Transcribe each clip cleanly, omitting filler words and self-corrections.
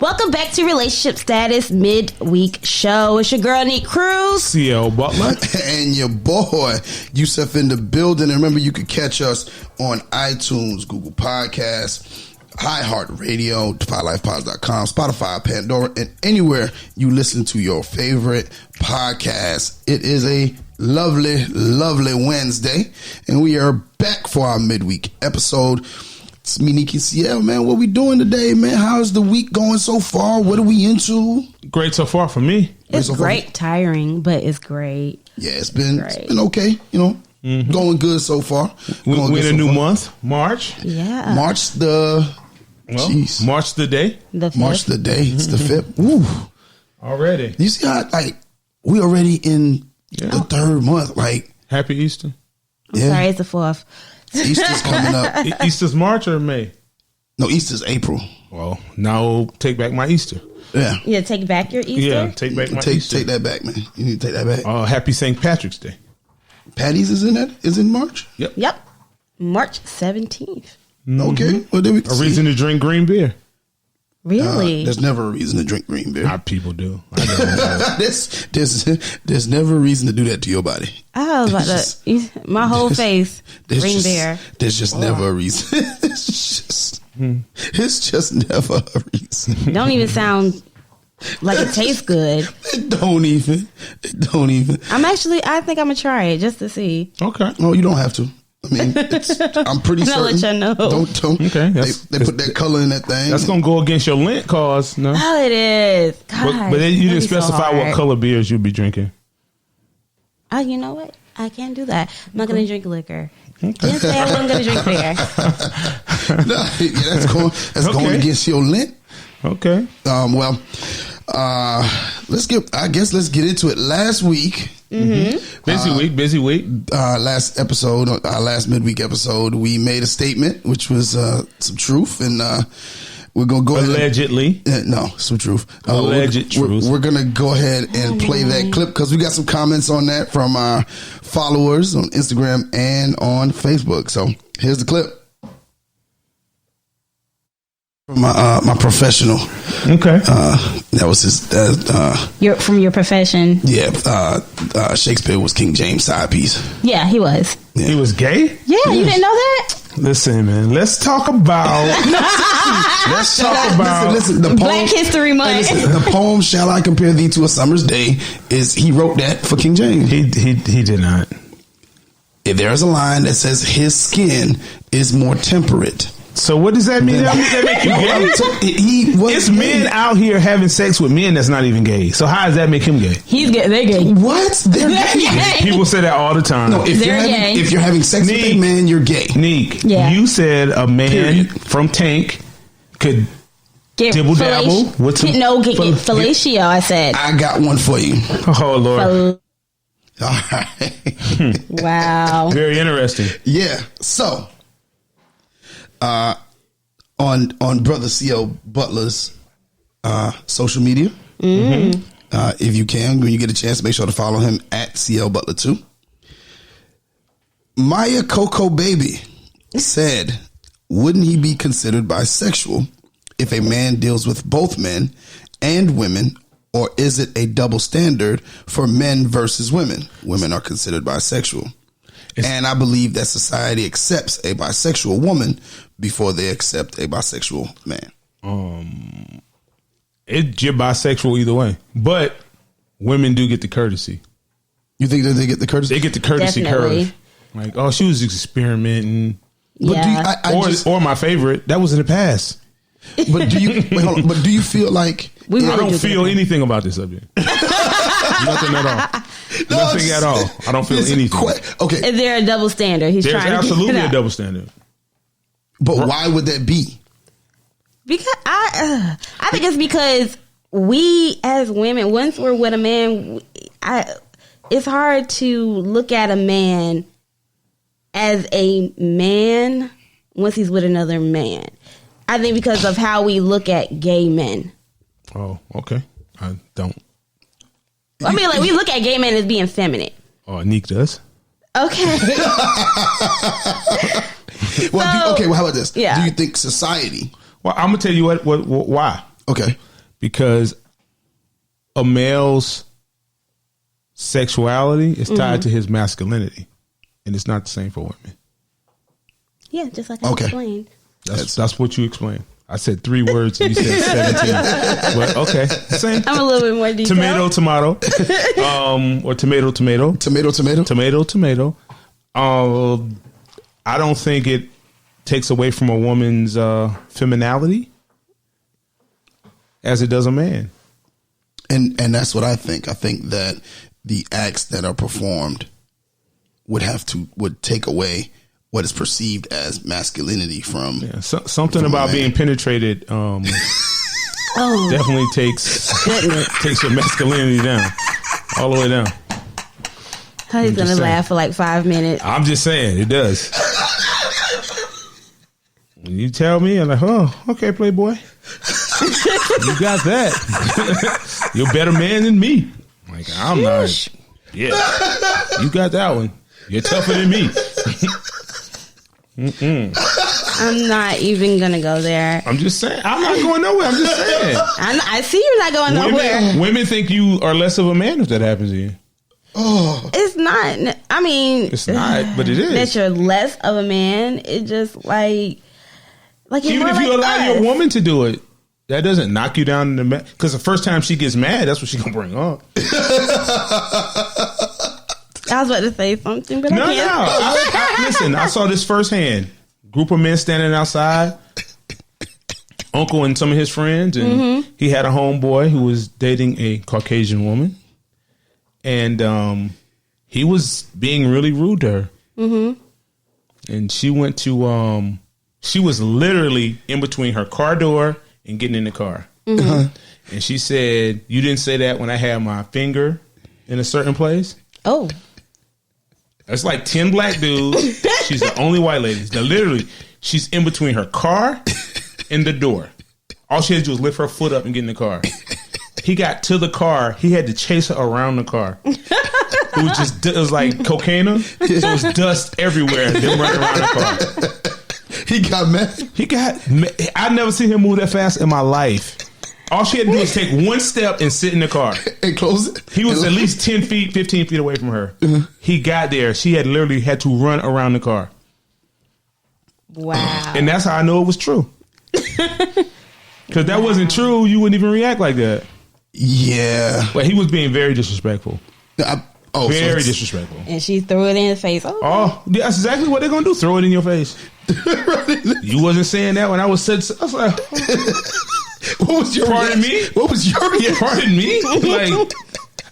Welcome back to Relationship Status Midweek Show. It's your girl, Nique Cruz. CL Butler. And your boy, Yusuf in the building. And remember, you can catch us on iTunes, Google Podcasts, iHeartRadio, DefyLifePods.com, Spotify, Pandora, and anywhere you listen to your favorite podcast. It is a lovely, lovely Wednesday, and we are back for our midweek episode. It's me, Nique and CL, man. What we doing today, man? How's the week going so far? What are we into? Great so far for me. It's great, tiring, but it's great. Yeah, it's been okay, you know. Mm-hmm. Going good so far. We're in a new month, March. Yeah. March the day. The 5th. March the day. It's the 5th. Ooh. Already. You see how, we already in the third month. Happy Easter. I'm sorry, it's the 4th. Easter's coming up. Easter's March or May? No, Easter's April. Well, now take back my Easter. Yeah. Yeah, take back your Easter? Yeah, take back my Easter. Take that back, man. You need to take that back. Happy St. Patrick's Day. Patty's is in March? Yep. March 17th. Mm-hmm. Okay. Well, there we a reason to drink green beer. Really? There's never a reason to drink green beer. People do. I don't. There's never a reason to do that to your body. I was about to, my whole face, green beer. There's just never a reason. It's just never a reason. Don't even sound like it tastes good. It don't even. I think I'm going to try it just to see. Okay. No, you don't have to. I mean, I'm pretty certain. I'll let you know. Don't. Okay. They put that color in that thing. That's going to go against your Lent cause. No. Oh, it is. God, but you didn't specify what color beers you'll be drinking. Oh, you know what? I can't do that. I'm not going to drink liquor. Didn't say I wasn't going to drink beer. That's going against your Lent. Okay. Let's get into it. Last week. Mm-hmm. Busy week. Last episode, our last midweek episode, we made a statement, which was some truth, and we're gonna go allegedly. Some truth. Alleged truth. We're gonna go ahead and play that clip because we got some comments on that from our followers on Instagram and on Facebook. So here's the clip. My professional. Okay. That was his. From your profession. Yeah. Shakespeare was King James' side piece. Yeah, he was. Yeah. He was gay? Yeah, you didn't know that? Listen, man. Let's talk about. Listen. The poem, Black History Month. The poem "Shall I Compare Thee to a Summer's Day" he wrote that for King James. He did not. If there's a line that says his skin is more temperate. So what does that mean? That make you gay? It's men out here having sex with men that's not even gay. So how does that make him gay? He's gay. They're gay. What? They're gay. People say that all the time. No, if you're having sex with a man, you're gay. Nique, you said a man from Tank could dibble dabble. Get fellatio. I said. I got one for you. Oh Lord. All right. Wow. Very interesting. Yeah. So. On brother CL Butler's social media, if you can, when you get a chance, make sure to follow him at CL Butler 2. Maya Coco Baby said, "Wouldn't he be considered bisexual if a man deals with both men and women, or is it a double standard for men versus women? Women are considered bisexual." And I believe that society accepts a bisexual woman before they accept a bisexual man. You're bisexual either way, but women do get the courtesy. You think that they get the courtesy? They get the courtesy curve. Like, oh, she was experimenting. Yeah. Or my favorite, that was in the past. But do you But do you feel like I don't feel anything about this subject? Nothing at all. Nothing at all. I don't feel anything. Okay. Is there a double standard? There's absolutely a double standard. But why would that be? Because I think it's because we as women, once we're with a man, it's hard to look at a man as a man once he's with another man. I think because of how we look at gay men. Oh, okay. I don't. I mean, like, we look at gay men as being feminine. Oh, Nique does. Okay. Well, how about this? Yeah. Do you think society? Well, I'm gonna tell you why. Okay. because a male's sexuality is tied to his masculinity, and it's not the same for women. Yeah, just like I explained. That's what you explained. I said 3 words and you said 17. But okay, same. I'm a little bit more detailed. Tomato, or tomato. Tomato. I don't think it takes away from a woman's femininity as it does a man. And that's what I think. I think that the acts that are performed would take away what is perceived as masculinity from something about being penetrated definitely takes your masculinity down, all the way down. He's gonna laugh for like 5 minutes. I'm just saying it does. When you tell me, I'm like, oh, okay, Playboy, you got that. You're a better man than me. Like, I'm not. Yeah, you got that one. You're tougher than me. I'm not even gonna go there. I'm just saying. I'm not going nowhere. I'm just saying. I see you're not going nowhere. Women think you are less of a man if that happens to you. Oh, it's not. I mean, it's not, but it is. That you're less of a man. It just like even if you allow your woman to do it, that doesn't knock you down in the man. Because the first time she gets mad, that's what she's gonna bring up. I was about to say something, but I can't. Listen, I saw this firsthand. Group of men standing outside. Uncle and some of his friends, and he had a homeboy who was dating a Caucasian woman, and he was being really rude to her. And she went to she was literally in between her car door and getting in the car, and she said, "You didn't say that when I had my finger in a certain place." Oh. It's like 10 black dudes. She's the only white lady. Now, literally, she's in between her car and the door. All she had to do was lift her foot up and get in the car. He got to the car. He had to chase her around the car. It was like cocaine. So it was dust everywhere. Them running around the car. He got mad. I've never seen him move that fast in my life. All she had to do was take one step and sit in the car. And close it. He was at least 10 feet, 15 feet away from her. He got there. She had literally had to run around the car. Wow. And that's how I know it was true. Because that wasn't true, you wouldn't even react like that. Yeah. But he was being very disrespectful. Very disrespectful. And she threw it in his face. Oh, that's exactly what they're going to do. Throw it in your face. You wasn't saying that when I was I was like... What was your pardon me? What was your reaction? Pardon me? Like,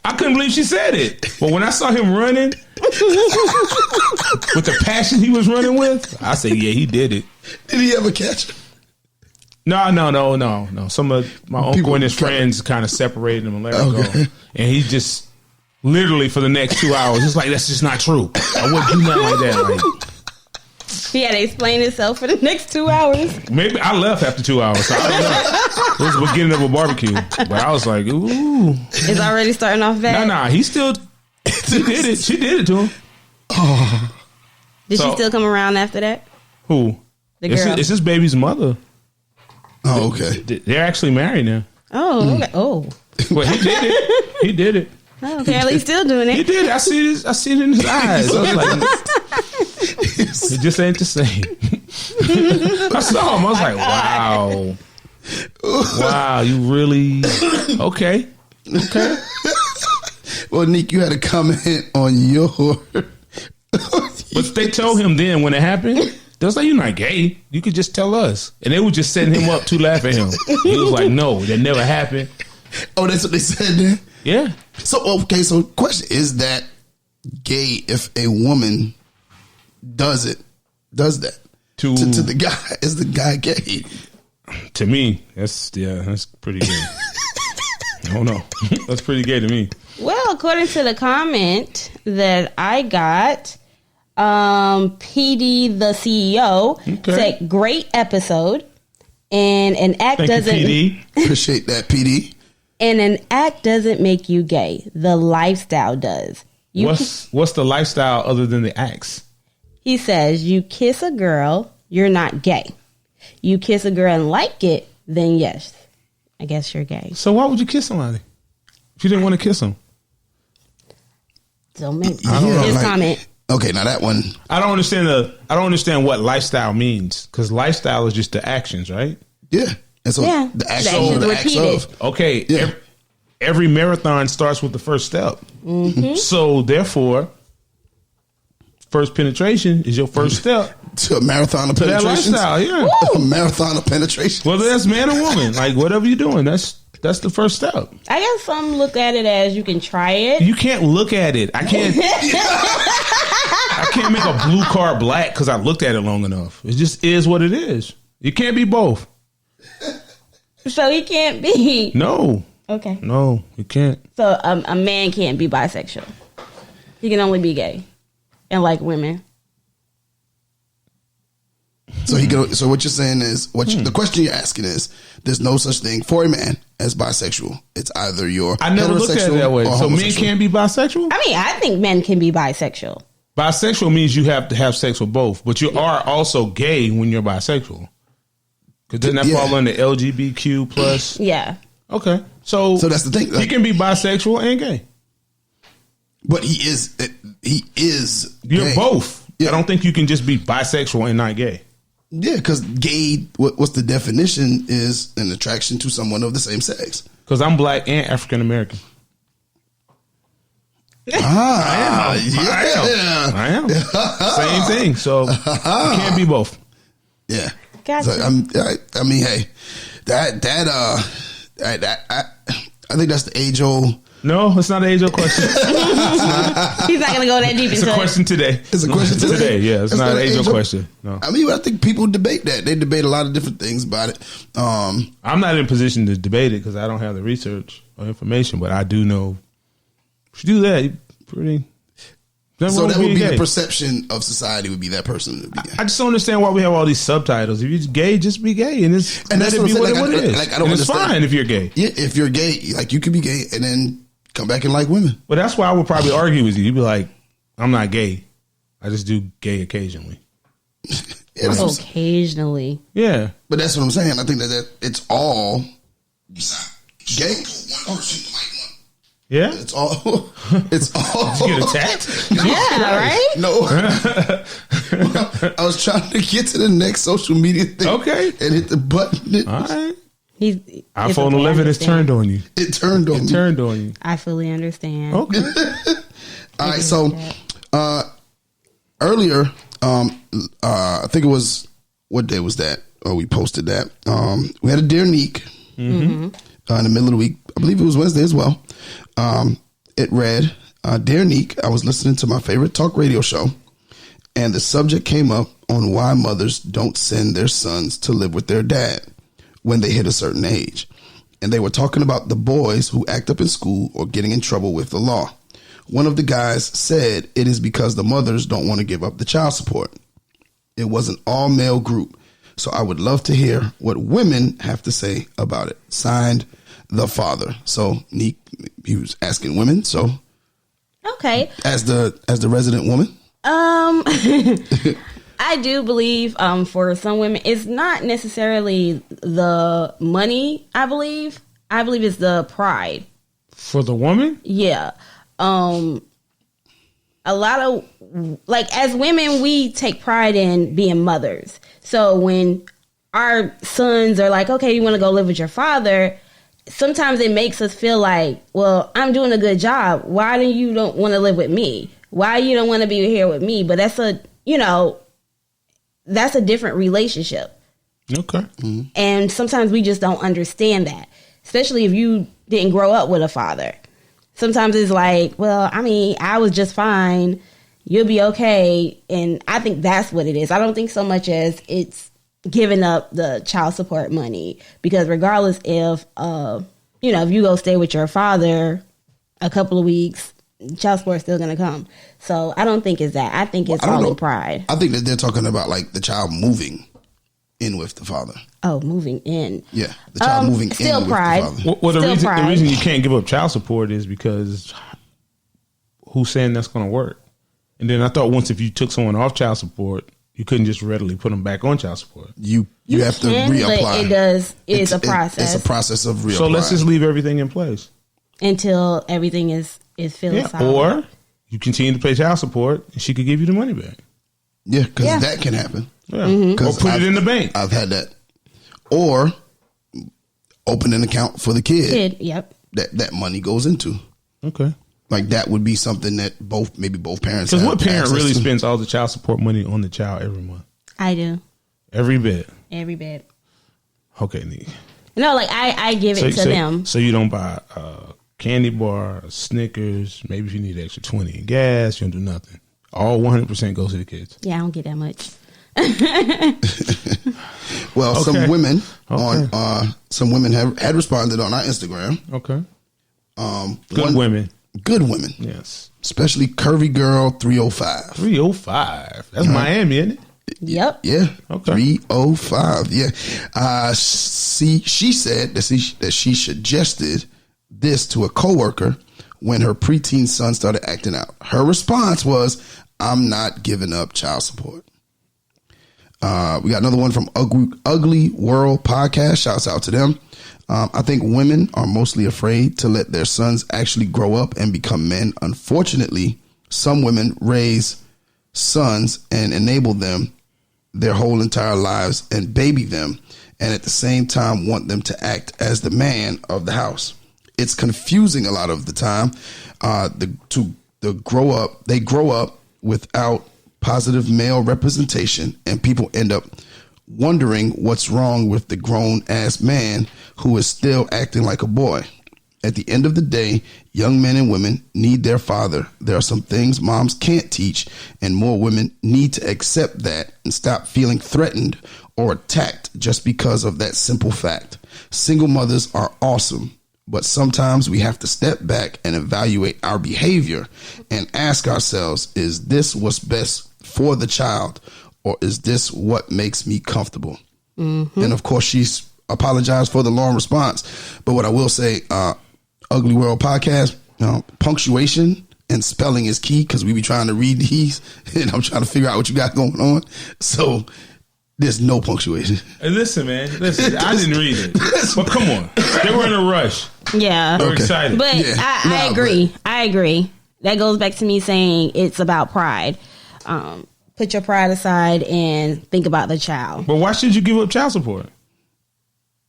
I couldn't believe she said it. But when I saw him running with the passion he was running with, I said, yeah, he did it. Did he ever catch her? No. Some of my uncle and his friends kind of separated him and let him go. And he just literally for the next 2 hours, it's like, that's just not true. I wouldn't do nothing like that. Like, he had to explain himself for the next 2 hours. Maybe I left after 2 hours. So I don't know. It was the beginning of a barbecue. But I was like, ooh. It's already starting off bad. Nah. He did it. She did it to him. Oh. Did she still come around after that? Who? The girl. It's his baby's mother. Oh, okay. They're actually married now. Oh, okay. Oh. Well, he did it. He did it. Oh, apparently he's still doing it. He did. I see it in his eyes. I was like, it just ain't the same. I saw him. I was like, wow. Wow, you really... Okay. Well, Nique, you had a comment on your... But they told him then when it happened, they was like, you're not gay. You could just tell us. And they were just setting him up to laugh at him. He was like, no, that never happened. Oh, that's what they said then? Yeah. So question, is that gay if a woman does that to the guy? Is the guy gay? To me, that's pretty gay. I don't know. That's pretty gay to me. Well, according to the comment that I got, PD the CEO said, great episode. And an act doesn't... You, PD. Appreciate that, PD. And an act doesn't make you gay. The lifestyle does. What's the lifestyle other than the acts? He says, you kiss a girl, you're not gay. You kiss a girl and like it, then yes. I guess you're gay. So why would you kiss somebody if you didn't want to kiss them? Don't make Yeah, like- comment. Okay, now that one. I don't understand what lifestyle means, because lifestyle is just the actions, right? Yeah. And so Yeah. the The action, actions the acts repeated. of. Okay, Yeah. every marathon starts with the first step. So therefore, first penetration is your first step To a marathon of to that penetration. lifestyle. Yeah, A marathon of penetration. whether that's man or woman, like whatever you're doing, that's the first step. I guess some look at it as you can try it. You can't look at it. I can't. I can't make a blue car black because I looked at it long enough. It just is what it is. You can't be both. So he can't be. No, Okay. no, you can't. So a man can't be bisexual. He can only be gay and like women. So so what you're saying is the question you're asking is there's no such thing for a man as bisexual. It's either you're I never looked at it heterosexual that way. or So men homosexual. can't be bisexual? I mean, I think men can be bisexual. Bisexual means you have to have sex with both, but you are also gay when you're bisexual. Because doesn't that Yeah. fall under LGBTQ plus? Yeah. Okay, so So that's the thing. he Like, can be bisexual and gay. but he is You're gay. both. Yeah. I don't think you can just be bisexual and not gay. Yeah, because gay, what's the definition is an attraction to someone of the same sex. Because I'm black and African American. Ah, I am. Same thing. So you can't be both. Yeah. Gotcha. So, I mean, hey, I think that's the age old. No, it's not an age old question. He's not going to go that deep It's into a it. It's question today. a question today. Yeah, it's not an age old question. No, I mean, I think people debate that. They debate a lot of different things about it. I'm not in a position to debate it because I don't have the research or information. But I do know if you do that, you're pretty. So that would be gay. the perception of society would be that person to be gay. I just don't understand why we have all these subtitles. If you're gay, just be gay, and And let that's it what be I'm what saying. it is. Like, I don't And it's understand. fine if you're gay. Yeah, if you're gay, like you could be gay and then come back and like women. But that's why I would probably argue with you. You'd be like, "I'm not gay. I just do gay occasionally." Yeah, that's what- Occasionally. Yeah, but that's what I'm saying. I think that it's all gay. yeah. It's all. It's all. Did you get attacked? Yeah, right? No, I was trying to get to the next social media thing. Okay. And hit the button. All right. He's iPhone 11 has turned on you. It turned on It me. turned on you. I fully understand. Okay. All right, so earlier, I think it was, what day was that? Oh, we posted that. We had a Dear Nique in the middle of the week. I believe it was Wednesday as well. It read, Dear Nique, I was listening to my favorite talk radio show, and the subject came up on why mothers don't send their sons to live with their dad when they hit a certain age. And they were talking about the boys who act up in school or getting in trouble with the law. One of the guys said it is because the mothers don't want to give up the child support. It was an all male group. So I would love to hear what women have to say about it. Signed, the father. So Nique, he was asking women. So Okay. as the resident woman, I do believe for some women, it's not necessarily the money, I believe. I believe it's the pride. For the woman? Yeah. A lot of, like, as women, we take pride in being mothers. So when our sons are like, okay, you want to go live with your father, sometimes it makes us feel like, well, I'm doing a good job. Why do you don't want to live with me? Why you don't want to be here with me? But that's a, that's a different relationship. Okay. And sometimes we just don't understand that, especially if you didn't grow up with a father. Sometimes it's like, well, I mean, I was just fine. You'll be okay. And I think that's what it is. I don't think so much as it's giving up the child support money, because regardless if, if you go stay with your father a couple of weeks, child support's still going to come. So I don't think it's that. I think it's all in pride. I think that they're talking about like the child moving in with the father. Oh, moving in. Yeah, the child moving in still with pride. the father. Well, the Still reason pride. you can't give up child support is because who's saying that's going to work? And then I thought once if you took someone off child support, You couldn't just readily put them back on child support. You have to reapply. But it's a process. It's a process of reapplying. So let's just leave everything in place until everything is filled solid. Or you continue to pay child support and she could give you the money back. Yeah, because that can happen. Yeah. Or put it in the bank. I've had that. Or open an account for the kid. Yep. That money goes into. Okay. Like that would be something that both parents. Because what parent really spends all the child support money on the child every month? I do. Every bit. Every bit. Okay, Nique. No, like I give it to them. So you don't buy a candy bar, a Snickers. Maybe if you need extra 20 in gas, you don't do nothing. All 100% goes to the kids. Yeah, I don't get that much. Well, some women had responded on our Instagram. Okay. Good women. Good women. Yes. Especially Curvy Girl 305. 305. That's Miami, isn't it? Yep. Yeah. Okay. 305. Yeah. She said that she suggested this to a coworker when her preteen son started acting out. Her response was, "I'm not giving up child support." We got another one from Ugly World Podcast. Shouts out to them. I think women are mostly afraid to let their sons actually grow up and become men. Unfortunately, some women raise sons and enable them their whole entire lives and baby them, and at the same time want them to act as the man of the house. It's confusing a lot of the time. They grow up without positive male representation, and people end up wondering what's wrong with the grown-ass man who is still acting like a boy. At the end of the day, young men and women need their father. There are some things moms can't teach, and more women need to accept that and stop feeling threatened or attacked just because of that simple fact. Single mothers are awesome, but sometimes we have to step back and evaluate our behavior and ask ourselves, is this what's best for the child, or is this what makes me comfortable? Mm-hmm. And of course, she's apologized for the long response. But what I will say, Ugly World Podcast, punctuation and spelling is key, because we be trying to read these and I'm trying to figure out what you got going on. So there's no punctuation. Hey, listen, man. I didn't read it. But come on. They were in a rush. Yeah. They were excited. But yeah. I agree. I agree. That goes back to me saying it's about pride. Put your pride aside and think about the child. But why should you give up child support?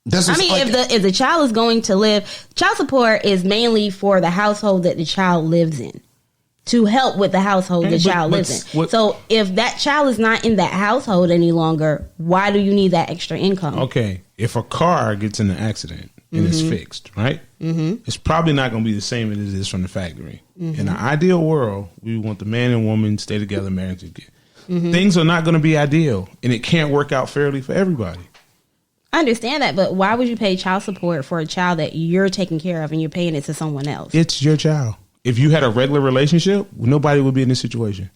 If the child is going to live, child support is mainly for the household that the child lives in, to help with the household the child lives in. So if that child is not in that household any longer, why do you need that extra income? Okay, if a car gets in an accident and it's fixed, right? Mm-hmm. It's probably not going to be the same as it is from the factory. Mm-hmm. In an ideal world, we want the man and woman stay together, married together. Mm-hmm. Things are not going to be ideal, and it can't work out fairly for everybody. I understand that, but why would you pay child support for a child that you're taking care of and you're paying it to someone else? It's your child. If you had a regular relationship, nobody would be in this situation.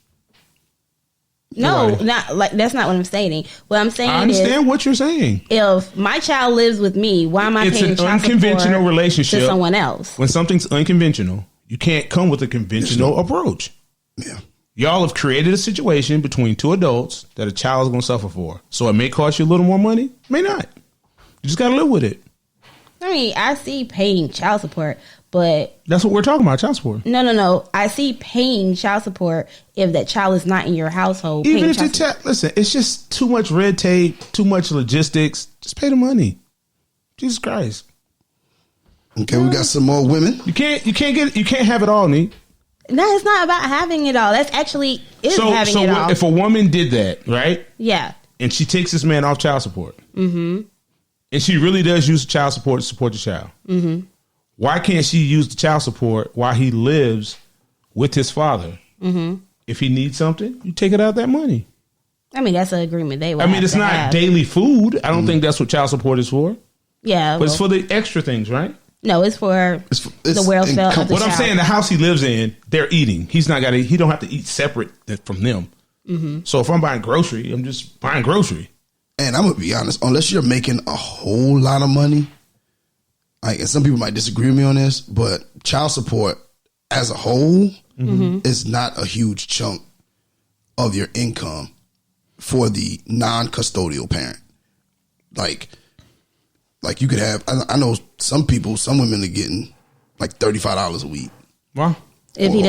No, not like that's not what I'm stating. What I'm saying is, I understand what you're saying. If my child lives with me, why am I paying child unconventional support relationship to someone else? When something's unconventional, you can't come with a conventional approach. Yeah. Y'all have created a situation between two adults that a child is going to suffer for. So it may cost you a little more money, may not. You just got to live with it. I mean, I see paying child support, but that's what we're talking about, child support. No. I see paying child support if that child is not in your household. Even if the child, listen, it's just too much red tape, too much logistics. Just pay the money. Jesus Christ. Okay, we got some more women. You can't have it all, Nique. No, it's not about having it all. That's actually having it all. If a woman did that, right? Yeah. And she takes this man off child support. Mm-hmm. And she really does use child support to support the child. Mm-hmm. Why can't she use the child support while he lives with his father? Mm-hmm. If he needs something, you take it out of that money. I mean, that's an agreement they would it's not have. Daily food. I don't think that's what child support is for. Yeah. But it's for the extra things, right? No, it's for the welfare of the What child. I'm saying, the house he lives in, they're eating. He don't have to eat separate from them. Mm-hmm. So if I'm buying grocery, I'm just buying grocery. And I'm going to be honest, unless you're making a whole lot of money, and some people might disagree with me on this, but child support as a whole is not a huge chunk of your income. for the non-custodial parent. Like you could have. I know some women are getting like $35 a week. Wow. If he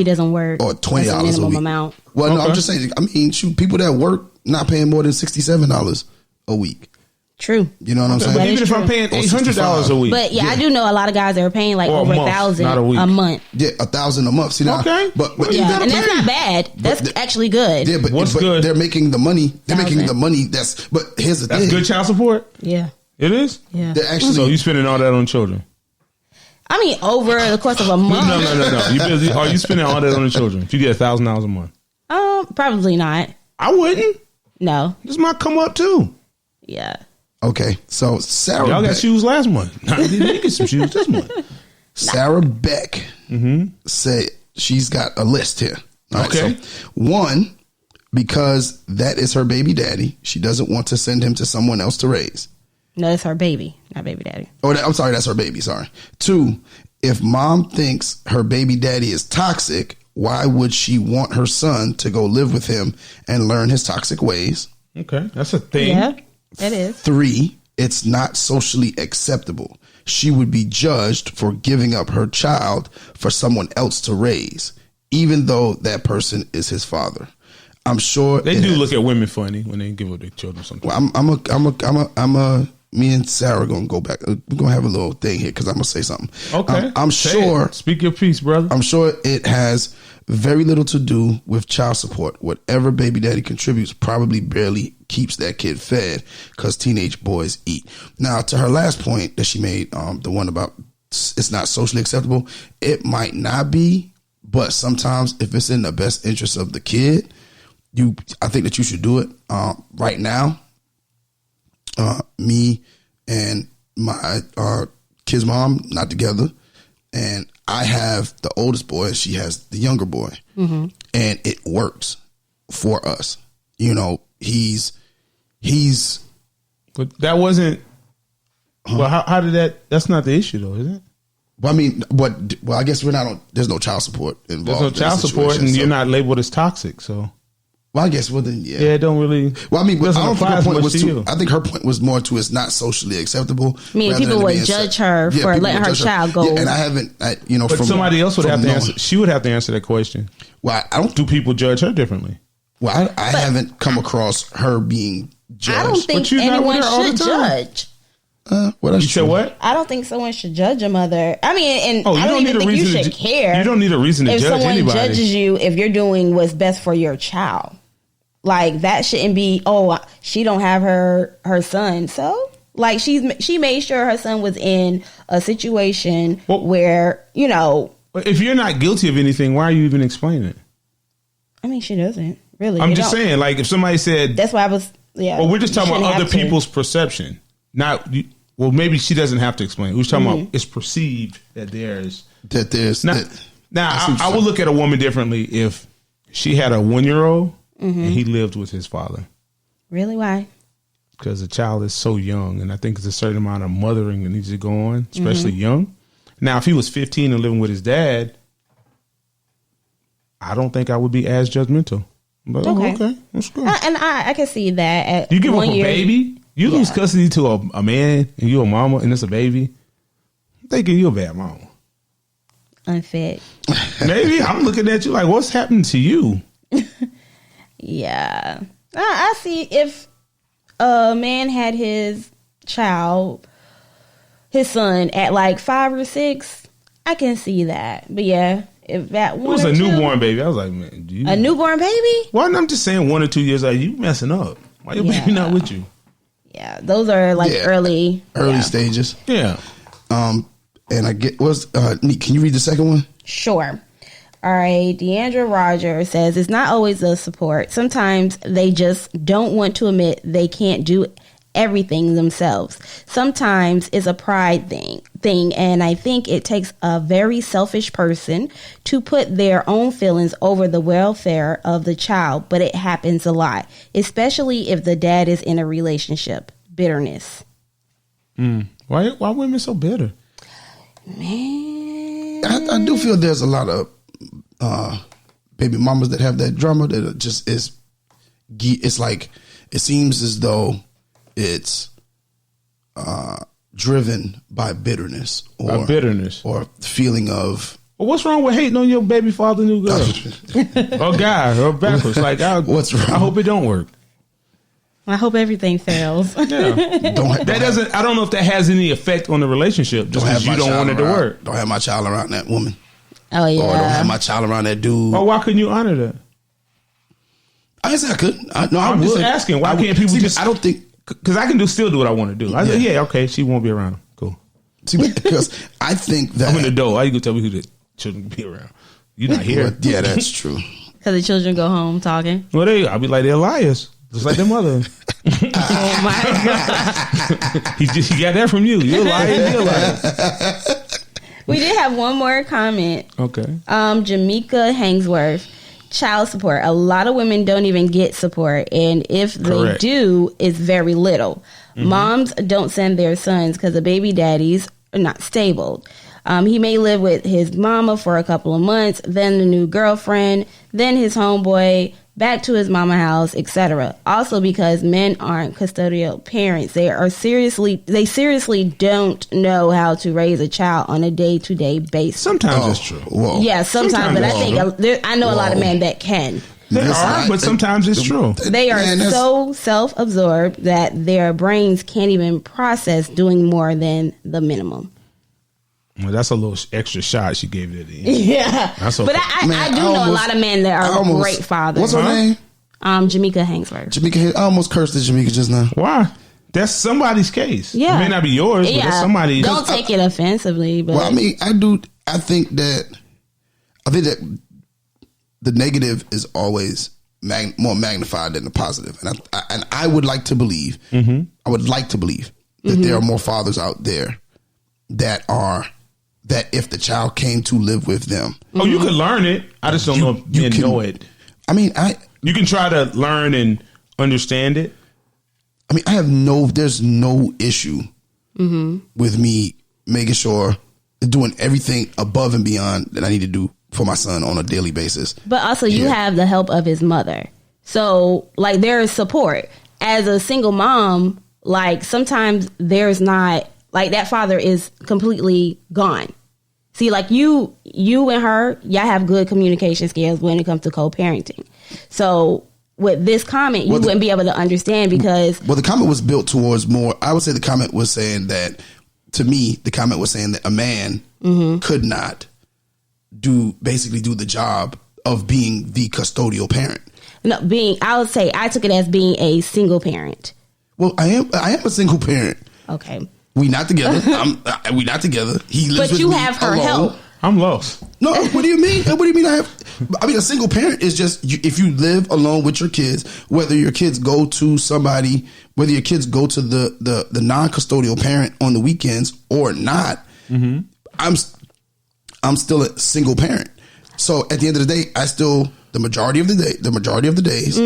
doesn't work, or $20 minimum a week. amount. Well, no, I'm just saying. I mean, shoot, people that work not paying more than $67 a week. True. You know what I'm saying? But even if I'm paying $800 a week, but I do know a lot of guys that are paying like Or a over month, not a week. $1,000 a month. Yeah, $1,000 a month. See now, Okay. but Yeah, and that's not bad. That's actually good. Yeah, but What's good? They're making the money. They're making $1,000. the money. But here's the that's thing. good child support. Yeah, It is. yeah. They're actually. So you spending all that on children? I mean, over the course of a month. No. You busy? Are you spending all that on the children? If you get $1,000 a month, Probably not. I wouldn't. No. This might come up too. Yeah. Okay, so Sarah Y'all got Beck, shoes last month. Nah, they get some shoes this month. Sarah Beck said she's got a list here. All right, Okay. so one, because that is her baby daddy, she doesn't want to send him to someone else to raise. No, it's her baby, not baby daddy. Oh, I'm sorry, that's her baby. Sorry. Two, if mom thinks her baby daddy is toxic, why would she want her son to go live with him and learn his toxic ways? Okay, that's a thing. Yeah, it is. Three, it's not socially acceptable. She would be judged for giving up her child for someone else to raise, even though that person is his father. I'm sure They do look at women funny when they give up their children sometimes. Well, me and Sarah gonna go back. We're gonna have a little thing here because I'm gonna say something. Okay, I'm Say sure. it. Speak your piece, brother. I'm sure it has very little to do with child support. Whatever baby daddy contributes probably barely keeps that kid fed because teenage boys eat. Now, to her last point that she made, the one about it's not socially acceptable, it might not be, but sometimes if it's in the best interest of the kid, I think that you should do it. Right now, me and my kid's mom not together, and I have the oldest boy, she has the younger boy, and it works for us. You know, he's. But that wasn't. Well, how did that? That's not the issue, though, is it? Well, I mean, well, I guess we're not on. There's no child support involved. There's no child support, and you're not labeled as toxic, so. Well, I guess. Well, then, yeah. Yeah, it don't really. Well, I mean, I don't think her point was to you. I think her point was more to it's not socially acceptable. I mean, people would judge her for letting her child go. Yeah, and I haven't, But somebody else would have to answer. She would have to answer that question. Well, I don't. Do people judge her differently? Well, I haven't come across her being judged. I don't think anyone should judge. Well, that's You said true. what? I don't think someone should judge a mother. I mean, and Oh, I don't even think you should care. You don't need a reason to if judge someone anybody. judges you if you're doing what's best for your child. Like that shouldn't be. Oh, she don't have her son, so like she made sure her son was in a situation where But if you're not guilty of anything, why are you even explaining it? I mean, she doesn't really. I'm just saying, like, if somebody said that's why I was. Yeah. Well, we're just talking about other people's perception. Not. Well, maybe she doesn't have to explain. We're just talking about it's perceived that there's. Now, I would look at a woman differently if she had a 1-year-old and he lived with his father. Really? Why? Because the child is so young, and I think there's a certain amount of mothering that needs to go on, especially young. Now, if he was 15 and living with his dad, I don't think I would be as judgmental. But, okay, that's good. And I can see that. At You give up 1 year, a baby, you lose custody to a man, and you're a mama, and it's a baby. I'm thinking you're a bad mama. Unfit. Maybe I'm looking at you like, what's happening to you? Yeah, I see. If a man had his child, his son, at like 5 or 6, I can see that. But yeah, if that one It was or a two, newborn baby. I was like, man, a newborn baby. Why? I'm just saying 1 or 2 years old. You messing up. Why your baby not with you? Yeah, those are like early stages. Yeah. And I get Nique, can you read the second one? Sure. All right. Deandra Rogers says it's not always the support. Sometimes they just don't want to admit they can't do everything themselves. Sometimes it's a pride thing, and I think it takes a very selfish person to put their own feelings over the welfare of the child, but it happens a lot, especially if the dad is in a relationship. Bitterness. Why women so bitter? Man, I do feel there's a lot of baby mamas that have that drama that just is, it's like it seems as though it's driven by bitterness or feeling of. Well, what's wrong with hating on your baby father, new girl, or guy, or backwards? Like, what's wrong? I hope it don't work. I hope everything fails. Yeah. I don't know if that has any effect on the relationship. Just because you don't want it to work. Don't have my child around that woman. Oh yeah. Or don't have my child around that dude. Well, why couldn't you honor that? I didn't say I couldn't. I'm just asking. Why can't people just? I don't think because I can still do what I want to do. I say, yeah, okay, she won't be around him. Cool. See, because I think that I'm an adult. Why you gonna tell me who the children be around? You're not here. Well, yeah, that's true. Because the children go home talking. Well, I'll be like they're liars, just like their mother. Oh my god! he got that from you. You're lying. You're lying. We did have one more comment. Okay. Jamaica Hangsworth. Child support. A lot of women don't even get support, and if they do, it's very little. Mm-hmm. Moms don't send their sons because the baby daddies are not stable. He may live with his mama for a couple of months, then the new girlfriend, then his homeboy, back to his mama house, etc. Also because men aren't custodial parents. They seriously don't know how to raise a child on a day-to-day basis. Sometimes it's true. Whoa. Yeah, sometimes, but I think I know a lot of men that can. But sometimes it's true. They are so self-absorbed that their brains can't even process doing more than the minimum. Well, that's a little extra shot she gave it at the end. Yeah. That's okay. But I do know a lot of men that are great fathers. What's her name? Jamaica Hangsworth. I almost cursed at Jamaica just now. Why? That's somebody's case. Yeah. It may not be yours, but that's somebody's. Don't take it offensively. But well, I mean, I think that the negative is always more magnified than the positive. And I would like to believe, that there are more fathers out there that if the child came to live with them. Oh, you could learn it. I just don't know if men know it. I mean, you can try to learn and understand it. I mean, there's no issue with me making sure, doing everything above and beyond that I need to do for my son on a daily basis. But also you have the help of his mother. So like there is support. As a single mom, like sometimes there's not, like that father is completely gone. See, like you and her, y'all have good communication skills when it comes to co-parenting. So with this comment, you wouldn't be able to understand because... Well, the comment was built towards more... I would say the comment was saying that, to me, the comment was saying that a man could not do the job of being the custodial parent. No, I would say I took it as being a single parent. Well, I am a single parent. Okay. We not together. We not together. He lives with me. But you have her help. I'm lost. No, what do you mean? What do you mean? A single parent is just if you live alone with your kids, whether your kids go to somebody, whether your kids go to the non-custodial parent on the weekends or not. Mm-hmm. I'm still a single parent. So at the end of the day, the majority of the days,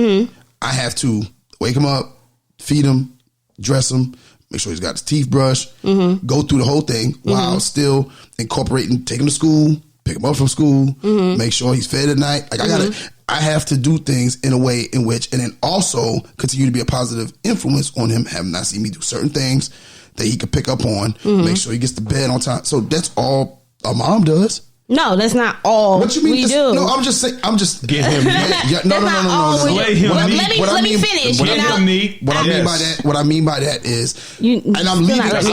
I have to wake him up, feed him, dress him, make sure he's got his teeth brushed, go through the whole thing while still incorporating, take him to school, pick him up from school, make sure he's fed at night. Like I have to do things in a way in which, and then also continue to be a positive influence on him, have him not see me do certain things that he can pick up on, make sure he gets to bed on time. So that's all a mom does. No, that's not all what you mean we do. No, I'm just saying. Get him. No. Let me finish. What I mean by that is, and I'm leaving out.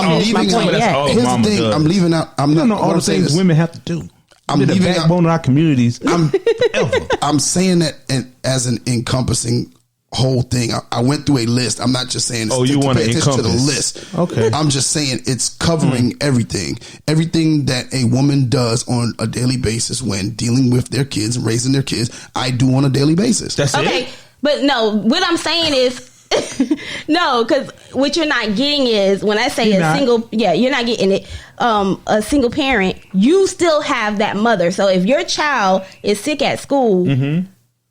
Here's the thing. I'm leaving out. I'm not all the things women have to do. I'm leaving the backbone of our communities. I'm saying that as an encompassing whole thing. I went through a list. I'm not just saying you want to pay attention to the list. Okay. I'm just saying it's covering everything that a woman does on a daily basis when dealing with their kids and raising their kids. I do on a daily basis. That's okay. It. But no, what I'm saying is no, because what you're not getting is when I say single, you're not getting it. A single parent, you still have that mother. So if your child is sick at school,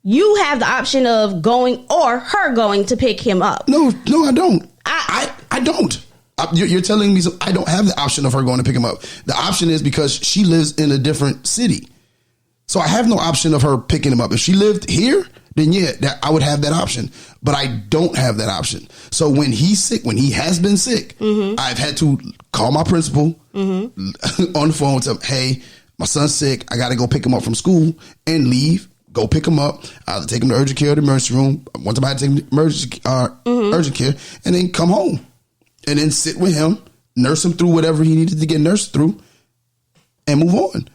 you have the option of going or her going to pick him up. No, I don't. I don't. You're telling me I don't have the option of her going to pick him up. The option is because she lives in a different city. So I have no option of her picking him up. If she lived here, then that I would have that option. But I don't have that option. So when he's sick, when he has been sick, I've had to call my principal on the phone and tell him, hey, my son's sick. I got to go pick him up from school and leave. Go pick him up. I either take him to urgent care or the emergency room. One time I had to take him to urgent care and then come home and then sit with him, nurse him through whatever he needed to get nursed through and move on.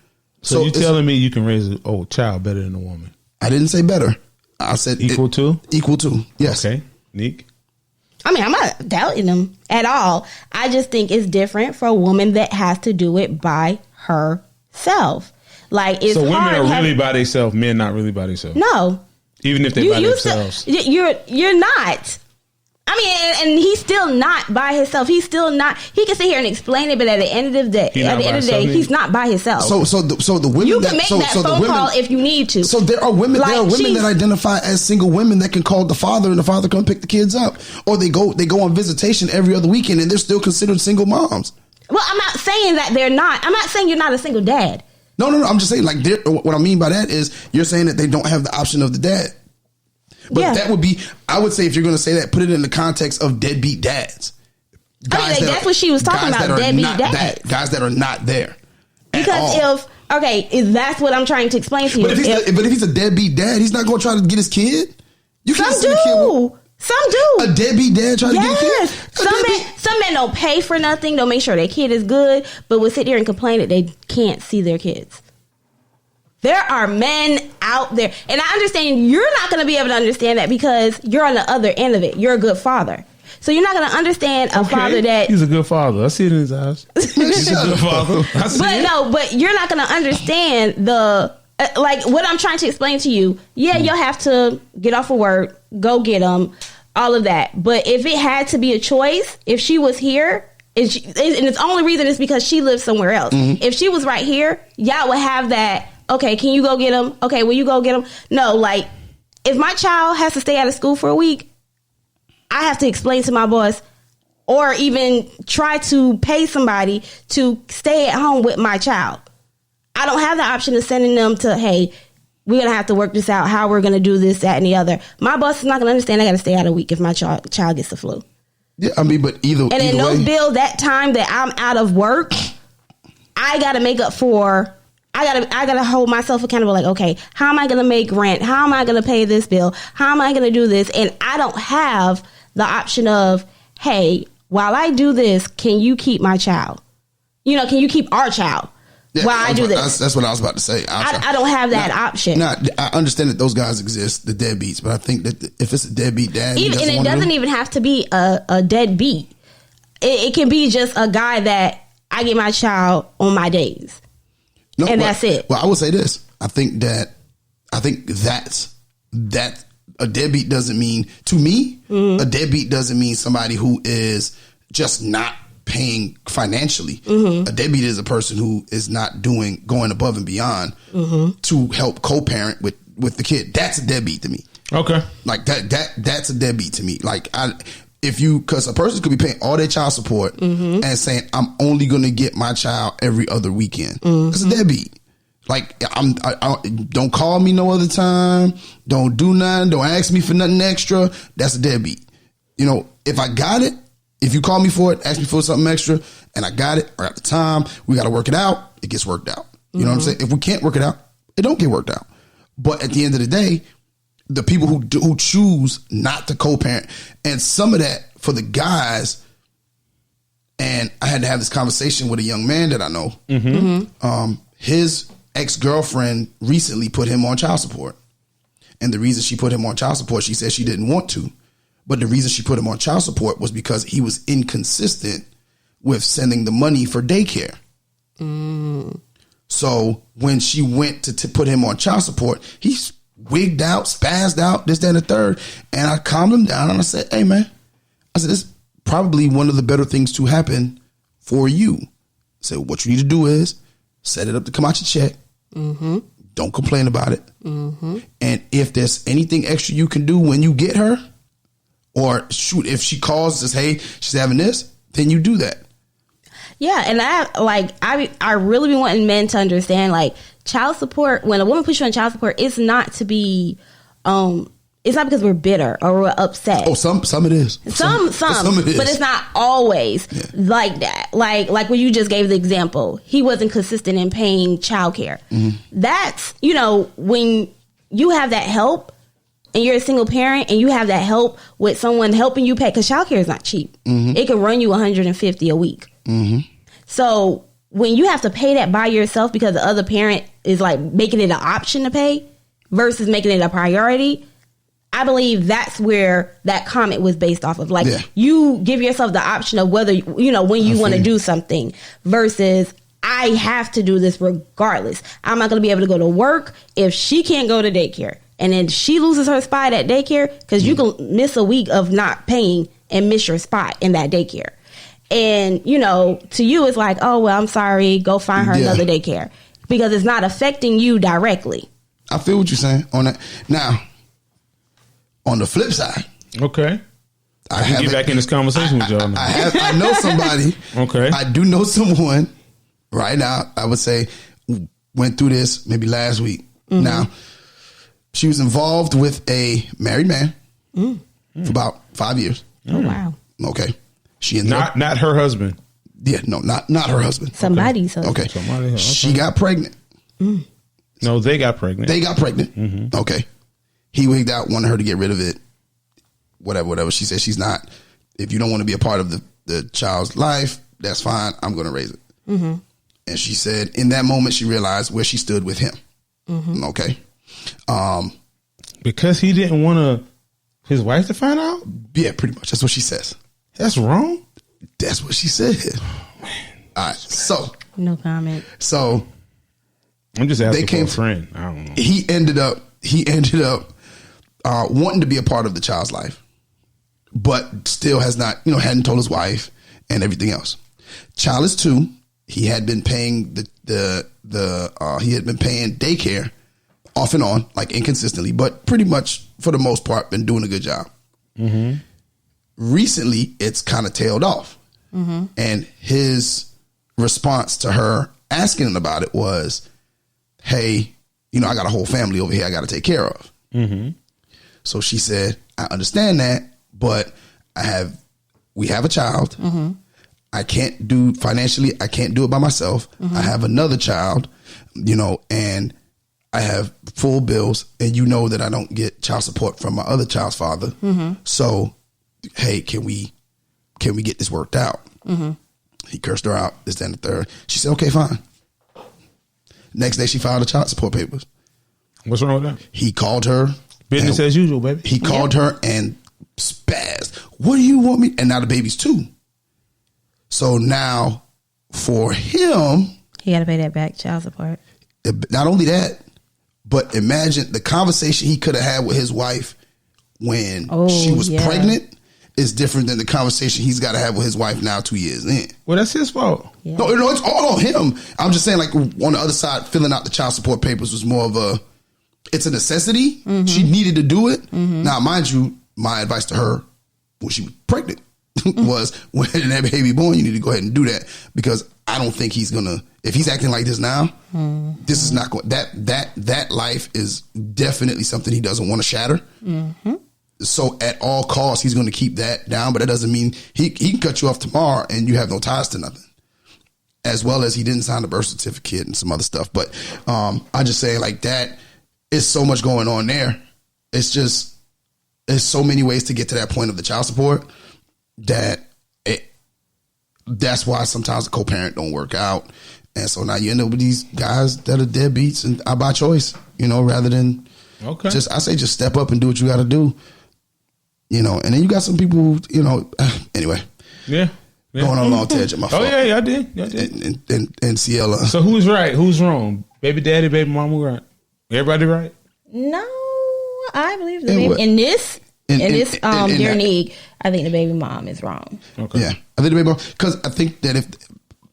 So you're telling me you can raise an old child better than a woman? I didn't say better. I said equal to? Equal to, yes. Okay. Nique? I mean, I'm not doubting them at all. I just think it's different for a woman that has to do it by herself. Like, it's so women hard are really by themselves, men not really by themselves? No. Even if they're by themselves? You're not. I mean, and he's still not by himself. He's still not. He can sit here and explain it, but at the end of the day, he's not by himself. So the women you can make that phone call if you need to. So there are women. There are women that identify as single women that can call the father, and the father come pick the kids up, or they go on visitation every other weekend, and they're still considered single moms. Well, I'm not saying that they're not. I'm not saying you're not a single dad. No. I'm just saying, like, what I mean by that is you're saying that they don't have the option of the dad. But that would be, I would say, if you're going to say that, put it in the context of deadbeat dads. That's what she was talking about, deadbeat dads. Guys that are not there. Because if that's what I'm trying to explain to you. But if he's a deadbeat dad, he's not going to try to get his kid. You can't send a kid. Some do. A deadbeat dad trying to get a kid? Some men don't pay for nothing. They'll make sure their kid is good, but will sit there and complain that they can't see their kids. There are men out there, and I understand you're not going to be able to understand that because you're on the other end of it. You're a good father. So you're not going to understand a father that... He's a good father. I see it in his eyes. He's a good father. But you're not going to understand the... like, what I'm trying to explain to you, you'll have to get off of work, go get them, all of that. But if it had to be a choice, if she was here... and its only reason is because she lives somewhere else. If she was right here, y'all would have that... okay, can you go get him? Okay, will you go get him? No, like, if my child has to stay out of school for a week, I have to explain to my boss or even try to pay somebody to stay at home with my child. I don't have the option of sending them to, hey, we're going to have to work this out, how we're going to do this, that, and the other. My boss is not going to understand I got to stay out a week if my child gets the flu. Yeah, I mean, but either and then those bills, that time that I'm out of work, I got to make up for... I gotta hold myself accountable. Like, okay, how am I gonna make rent? How am I gonna pay this bill? How am I gonna do this? And I don't have the option of, hey, while I do this, can you keep my child? Can you keep our child while I do this? That's what I was about to say. I don't have that option. Now, I understand that those guys exist, the deadbeats, but I think that if it's a deadbeat dad, and it doesn't even have to be a deadbeat. It can be just a guy that I get my child on my days. No, that's it. Well, I would say this. I think that a deadbeat doesn't mean, to me, a deadbeat doesn't mean somebody who is just not paying financially. A deadbeat is a person who is not going above and beyond to help co-parent with the kid. That's a deadbeat to me. Okay. Like that's a deadbeat to me. Like because a person could be paying all their child support and saying, I'm only going to get my child every other weekend. That's a deadbeat. Like, I don't call me no other time. Don't do nothing. Don't ask me for nothing extra. That's a deadbeat. If I got it, if you call me for it, ask me for something extra, and I got it, or at the time, we got to work it out, it gets worked out. You know what I'm saying? If we can't work it out, it don't get worked out. But at the end of the day, the people who choose not to co-parent, and some of that for the guys, and I had to have this conversation with a young man that I know. His ex-girlfriend recently put him on child support. And the reason she put him on child support, she said she didn't want to. But the reason she put him on child support was because he was inconsistent with sending the money for daycare. So when she went to put him on child support, he's wigged out, spazzed out, this, that, and the third. And I calmed him down and I said, hey, man, this is probably one of the better things to happen for you. I said, what you need to do is set it up to come out your check. Don't complain about it. And if there's anything extra you can do when you get her, or shoot, if she calls and says, hey, she's having this, then you do that. Yeah, and I really be wanting men to understand, like, child support, when a woman puts you on child support, it's not to be it's not because we're bitter or we're upset. Oh, some it is. Some it is. But it's not always like that. Like when you just gave the example, he wasn't consistent in paying childcare. That's, when you have that help and you're a single parent and you have that help with someone helping you pay, because childcare is not cheap. It can run you $150 a week. So when you have to pay that by yourself because the other parent is like making it an option to pay versus making it a priority, I believe that's where that comment was based off of. Like, you give yourself the option of whether, when you want to do something versus I have to do this regardless. I'm not going to be able to go to work if she can't go to daycare. And then she loses her spot at daycare because you can miss a week of not paying and miss your spot in that daycare. And, to you, it's like, oh, well, I'm sorry. Go find her another daycare because it's not affecting you directly. I feel what you're saying on that. Now, on the flip side, okay, I can get back in this conversation with y'all. I know somebody. Okay, I do know someone right now. I would say went through this maybe last week. Now, she was involved with a married man for about 5 years. Oh wow. Okay, she not her husband. Yeah, no, not her husband. Somebody's husband. Okay, she got pregnant. No, they got pregnant. They got pregnant. Okay. He wigged out, wanted her to get rid of it. Whatever. She said she's not. If you don't want to be a part of the child's life, that's fine. I'm going to raise it. And she said in that moment, she realized where she stood with him. Okay. Because he didn't want his wife to find out? Yeah, pretty much. That's what she says. That's wrong? That's what she said. All right. So. No comment. So. I'm just asking for a friend. I don't know. He ended up wanting to be a part of the child's life, but still has not, hadn't told his wife and everything else. Child is 2. He had been paying he had been paying daycare off and on, like inconsistently, but pretty much for the most part been doing a good job. Recently, it's kind of tailed off, and his response to her asking him about it was, "Hey, I got a whole family over here I got to take care of." So she said, "I understand that, but we have a child. I can't do financially. I can't do it by myself. I have another child, and I have full bills, and that I don't get child support from my other child's father. So, hey, can we get this worked out?" He cursed her out. This, that, and the third. She said, "Okay, fine." Next day, she filed the child support papers. What's wrong with that? He called her. Business as usual, baby. He called her and spazzed. "What do you want me?" And now the baby's 2. So now for him, he got to pay that back child support. Not only that, but imagine the conversation he could have had with his wife when she was pregnant is different than the conversation he's got to have with his wife now 2 years in. Well, that's his fault. Yeah. No, it's all on him. I'm just saying, like, on the other side, filling out the child support papers was more of it's a necessity. She needed to do it. Now, mind you, my advice to her when she was pregnant was, when that baby born, you need to go ahead and do that, because I don't think he's gonna. If he's acting like this now, this is not going. That life is definitely something he doesn't want to shatter. So at all costs, he's going to keep that down. But that doesn't mean he can cut you off tomorrow and you have no ties to nothing. As well as he didn't sign the birth certificate and some other stuff. But I just say, like, that is so much going on there. It's there's so many ways to get to that point of the child support that's why sometimes the co-parent don't work out. And so now you end up with these guys that are deadbeats and are by choice, rather than just step up and do what you got to do, and then you got some people who, anyway. Yeah. Going on a long tangent, my fault. Oh, yeah, I did. And Ciela. So who's right? Who's wrong? Baby daddy, baby mama, right? Everybody right? No, I believe the baby. In this, Dear Nique, I think the baby mom is wrong. Okay. Yeah. I think the baby mom, because I think that if,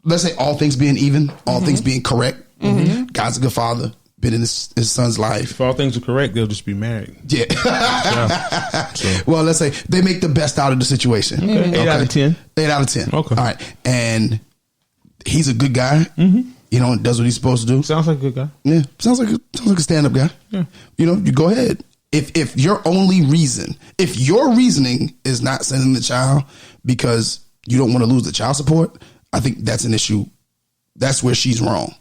let's say all things being even, all things being correct, God's a good father, been in his son's life. If all things are correct, they'll just be married. Yeah. Well, let's say they make the best out of the situation. Okay. 8 out of 10. 8 out of 10. Okay. All right. And he's a good guy. And does what he's supposed to do. Sounds like a good guy. Yeah. Sounds like a stand-up guy. Yeah. You go ahead. if your reasoning is not sending the child because you don't want to lose the child support, I think that's an issue. That's where she's wrong.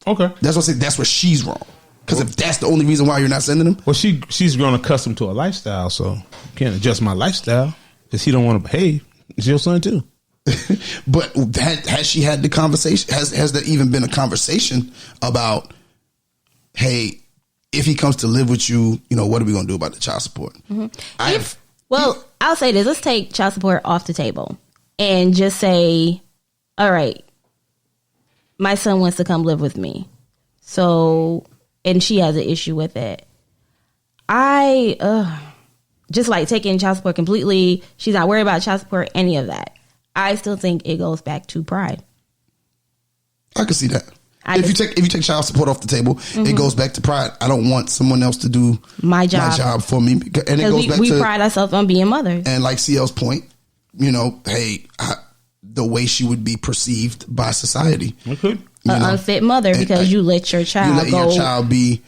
Okay. That's what I say. That's where she's wrong. Because if that's the only reason why you're not sending them. Well, she's grown accustomed to a lifestyle, so you can't adjust my lifestyle because he don't want to behave. It's your son too. But has she had the conversation? Has there even been a conversation about, hey, if he comes to live with you, what are we going to do about the child support? Well, I'll say this. Let's take child support off the table and just say, all right, my son wants to come live with me. So, and she has an issue with it. Just like taking child support completely, she's not worried about child support, any of that. I still think it goes back to pride. I can see that. If you take child support off the table, it goes back to pride. I don't want someone else to do my job for me. And it goes back to pride ourselves on being mothers. And like CL's point, the way she would be perceived by society. Okay. An unfit mother because you let your child be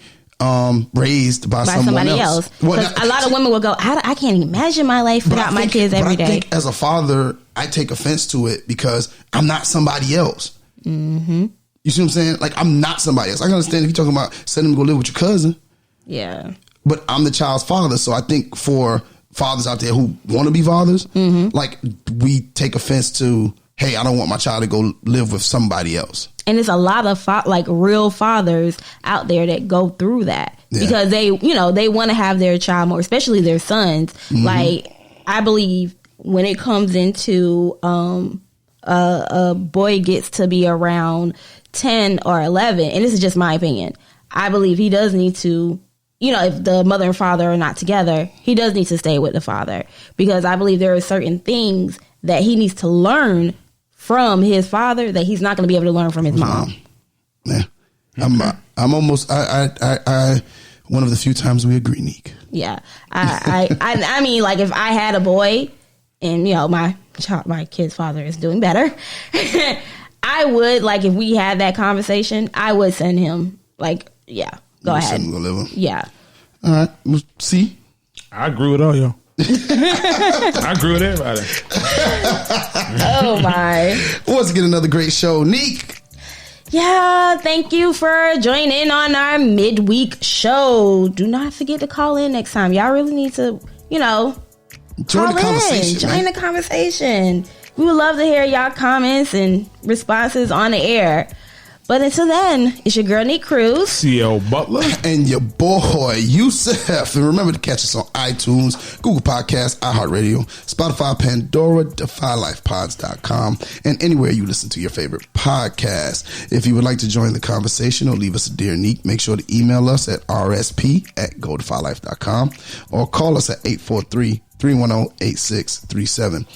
raised by somebody else. Well, a lot of women will go, I can't imagine my life without my kids every day. I think as a father, I take offense to it because I'm not somebody else. Mm-hmm. You see what I'm saying? Like, I'm not somebody else. I can understand if you're talking about sending them to go live with your cousin. Yeah. But I'm the child's father. So I think for fathers out there who want to be fathers, like, we take offense to, hey, I don't want my child to go live with somebody else. And it's a lot of real fathers out there that go through that because they want to have their child more, especially their sons. Like, I believe when it comes into a boy gets to be around 10 or 11, and this is just my opinion, I believe he does need to, if the mother and father are not together, he does need to stay with the father because I believe there are certain things that he needs to learn from his father that he's not going to be able to learn from his mom. Yeah, I'm almost I one of the few times we agree, Nique. Yeah, I mean, like, if I had a boy and my kid's father is doing better, I would, like, if we had that conversation, I would send him, like, go ahead. Send him to live with him. Yeah. All right. Well, see, I agree with all y'all. I agree with everybody. Oh my! Once again, another great show, Nique. Yeah, thank you for joining in on our midweek show. Do not forget to call in next time. Y'all really need to, join the conversation. Join the conversation. We would love to hear y'all comments and responses on the air. But until then, it's your girl, Nique Cruz. CL Butler. And your boy, Yusuf. And remember to catch us on iTunes, Google Podcasts, iHeartRadio, Spotify, Pandora, DefyLifePods.com, and anywhere you listen to your favorite podcast. If you would like to join the conversation or leave us a Dear Nique, make sure to email us at rsp@GoDefyLife.com or call us at 843-310-8637.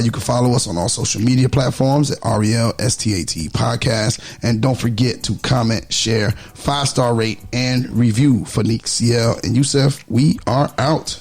You can follow us on all social media platforms at RELSTAT Podcast. And don't forget to comment, share, 5-star rate, and review for Nique, CL, and Yusuf. We are out.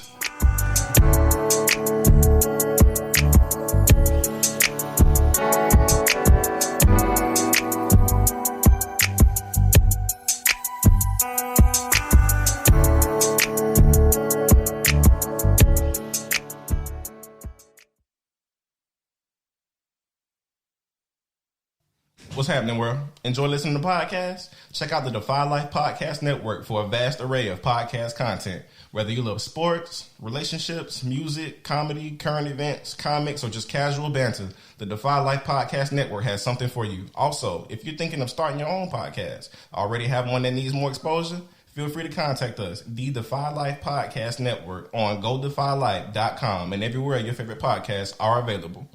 What's happening, world? Enjoy listening to podcasts? Check out the Defy Life Podcast Network for a vast array of podcast content. Whether you love sports, relationships, music, comedy, current events, comics, or just casual banter, the Defy Life Podcast Network has something for you. Also, if you're thinking of starting your own podcast, already have one that needs more exposure, feel free to contact us, the Defy Life Podcast Network, on GoDefyLife.com and everywhere your favorite podcasts are available.